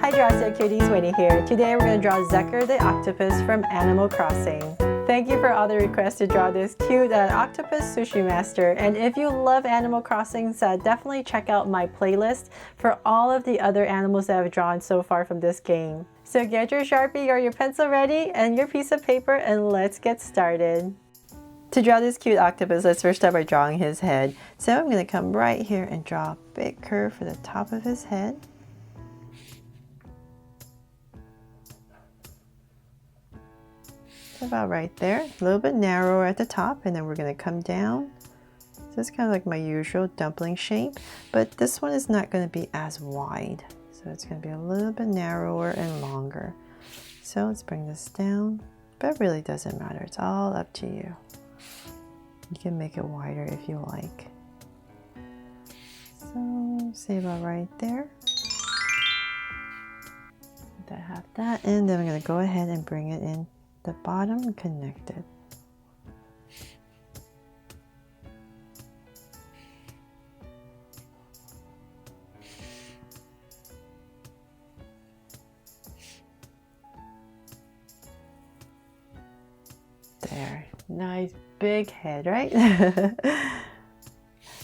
Hi Draw So Cuties, Winnie here. Today we're going to draw Zucker the octopus from Animal Crossing. Thank you for all the requests to draw this cute octopus sushi master. And if you love Animal Crossings, definitely check out my playlist for all of the other animals that I've drawn so far from this game. So get your Sharpie or your pencil ready and your piece of paper and let's get started. To draw this cute octopus, let's first start by drawing his head. So I'm going to come right here and draw a big curve for the top of his head. About right there, a little bit narrower at the top, and then we're going to come down. So it's kind of like my usual dumpling shape, but this one is not going to be as wide. So it's going to be a little bit narrower and longer. So let's bring this down, but it really doesn't matter. It's all up to you. You can make it wider if you like. So say about right there. I have that, and then I'm going to go ahead and bring it in the bottom and connect it. There, nice big head, right?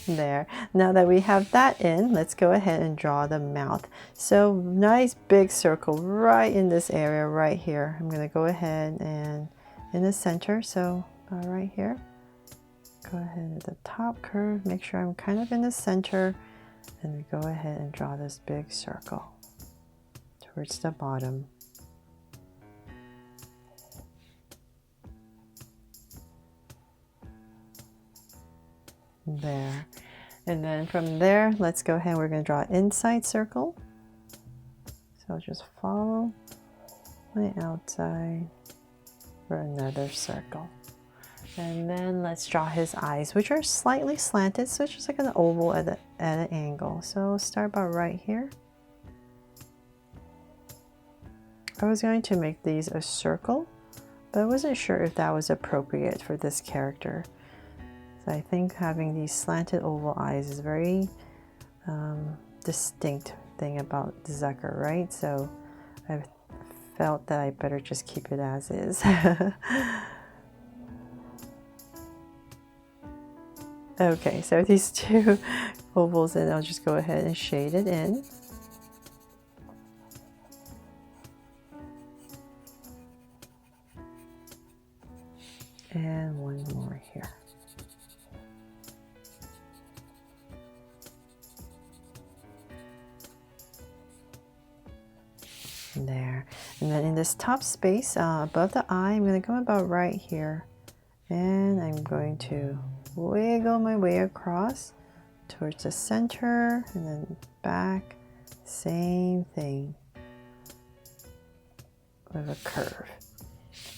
There. Now that we have that in, let's go ahead and draw the mouth. So nice big circle right in this area right here. I'm going to go ahead and in the center, so right here, go ahead at the top curve, make sure I'm kind of in the center, and we go ahead and draw this big circle towards the bottom. There. And then from there, let's go ahead, we're going to draw an inside circle. So I'll just follow my outside for another circle. And then let's draw his eyes, which are slightly slanted, so it's just like an oval at an angle. So start about right here. I was going to make these a circle, but I wasn't sure if that was appropriate for this character. So I think having these slanted oval eyes is a very distinct thing about Zucker, right? So I felt that I better just keep it as is. Okay, so these two ovals, and I'll just go ahead and shade it in. And one more here. There. And then in this top space above the eye, I'm going to come about right here, and I'm going to wiggle my way across towards the center and then back. Same thing with a curve.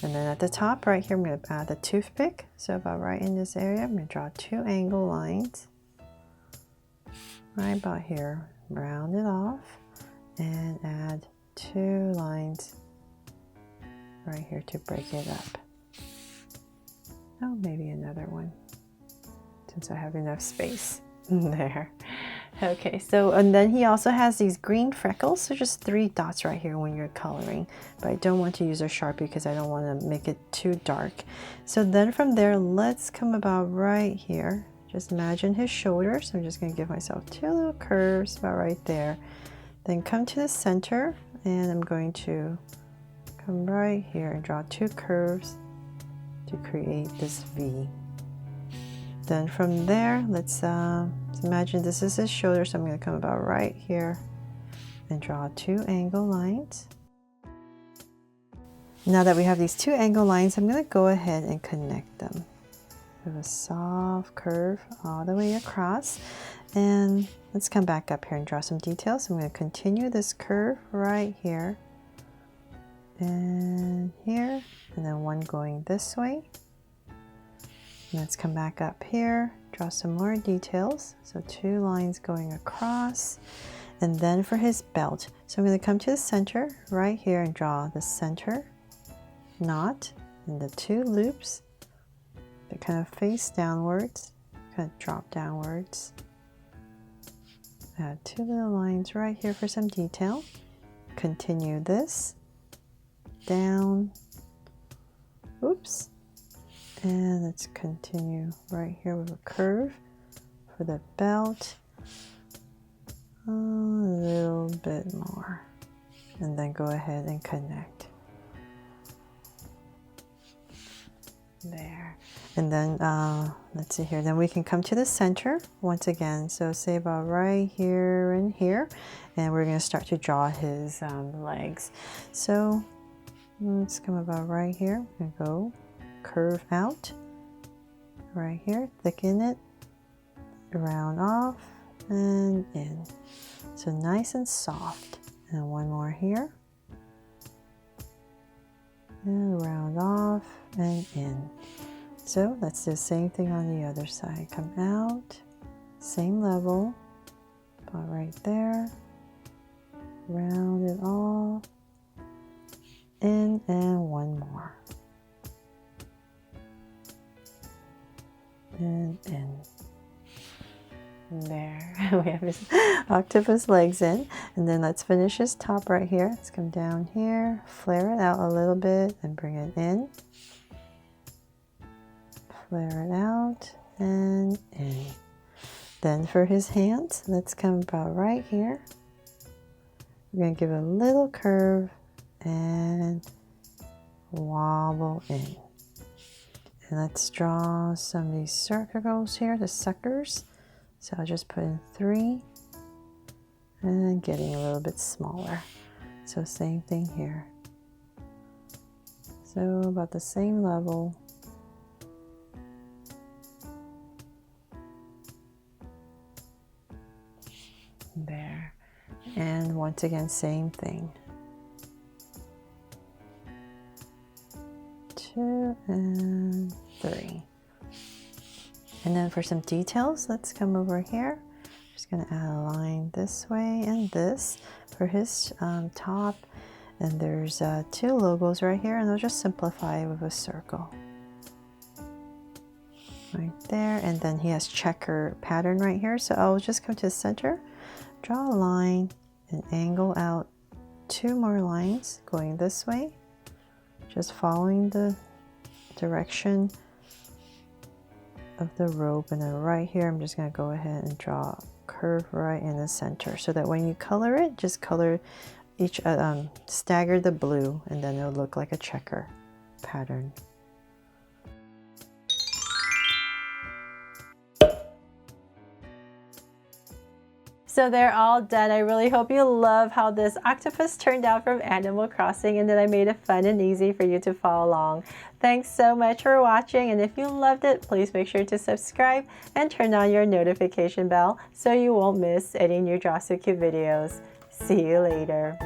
And then at the top right here, I'm going to add the toothpick. So about right in this area, I'm going to draw two angle lines right about here, round it off, and add two lines right here to break it up. Oh, maybe another one since I have enough space there. Okay, so and then he also has these green freckles, so just 3 dots right here when you're coloring, but I don't want to use a Sharpie because I don't want to make it too dark. So then from there, let's come about right here. Just imagine his shoulders. I'm just going to give myself 2 little curves about right there. Then come to the center, and I'm going to come right here and draw 2 curves to create this V. Then from there, let's imagine this is his shoulder, so I'm going to come about right here and draw 2 angle lines. Now that we have these 2 angle lines, I'm going to go ahead and connect them with a soft curve all the way across. And let's come back up here and draw some details. So I'm going to continue this curve right here and here, and then one going this way. Let's come back up here, draw some more details. So 2 lines going across, and then for his belt. So I'm going to come to the center right here and draw the center knot and the 2 loops that kind of face downwards, kind of drop downwards. Add 2 little lines right here for some detail. continue this down. Oops. And let's continue right here with a curve for the belt. A little bit more. And then go ahead and connect. There. And then let's see here. Then we can come to the center once again. So say about right here and here. And we're going to start to draw his legs. So let's come about right here and go curve out. Right here, thicken it, round off and in. So nice and soft. And one more here. And round off and in. So let's do the same thing on the other side. Come out, same level, about right there. Round it off, in, and one more. And in. There, we have his octopus legs in. And then let's finish his top right here. Let's come down here, flare it out a little bit and bring it in. Flare it out and in. Then for his hands, let's come about right here. We're going to give it a little curve and wobble in. And let's draw some of these circles here, the suckers. So I'll just put in 3 and getting a little bit smaller. So same thing here. So about the same level. There. And once again, same thing. 2 and 3. And then for some details, let's come over here. Just going to add a line this way and this for his top. And there's 2 logos right here, and I'll just simplify with a circle. Right there, and then he has checker pattern right here. So I'll just come to the center, draw a line, and angle out 2 more lines going this way. Just following the direction of the rope, and then right here I'm just going to go ahead and draw a curve right in the center so that when you color it, just color each stagger the blue, and then it'll look like a checker pattern. So they're all done. I really hope you love how this octopus turned out from Animal Crossing, and that I made it fun and easy for you to follow along. Thanks so much for watching, and if you loved it, please make sure to subscribe and turn on your notification bell so you won't miss any new Draw So Cute videos. See you later.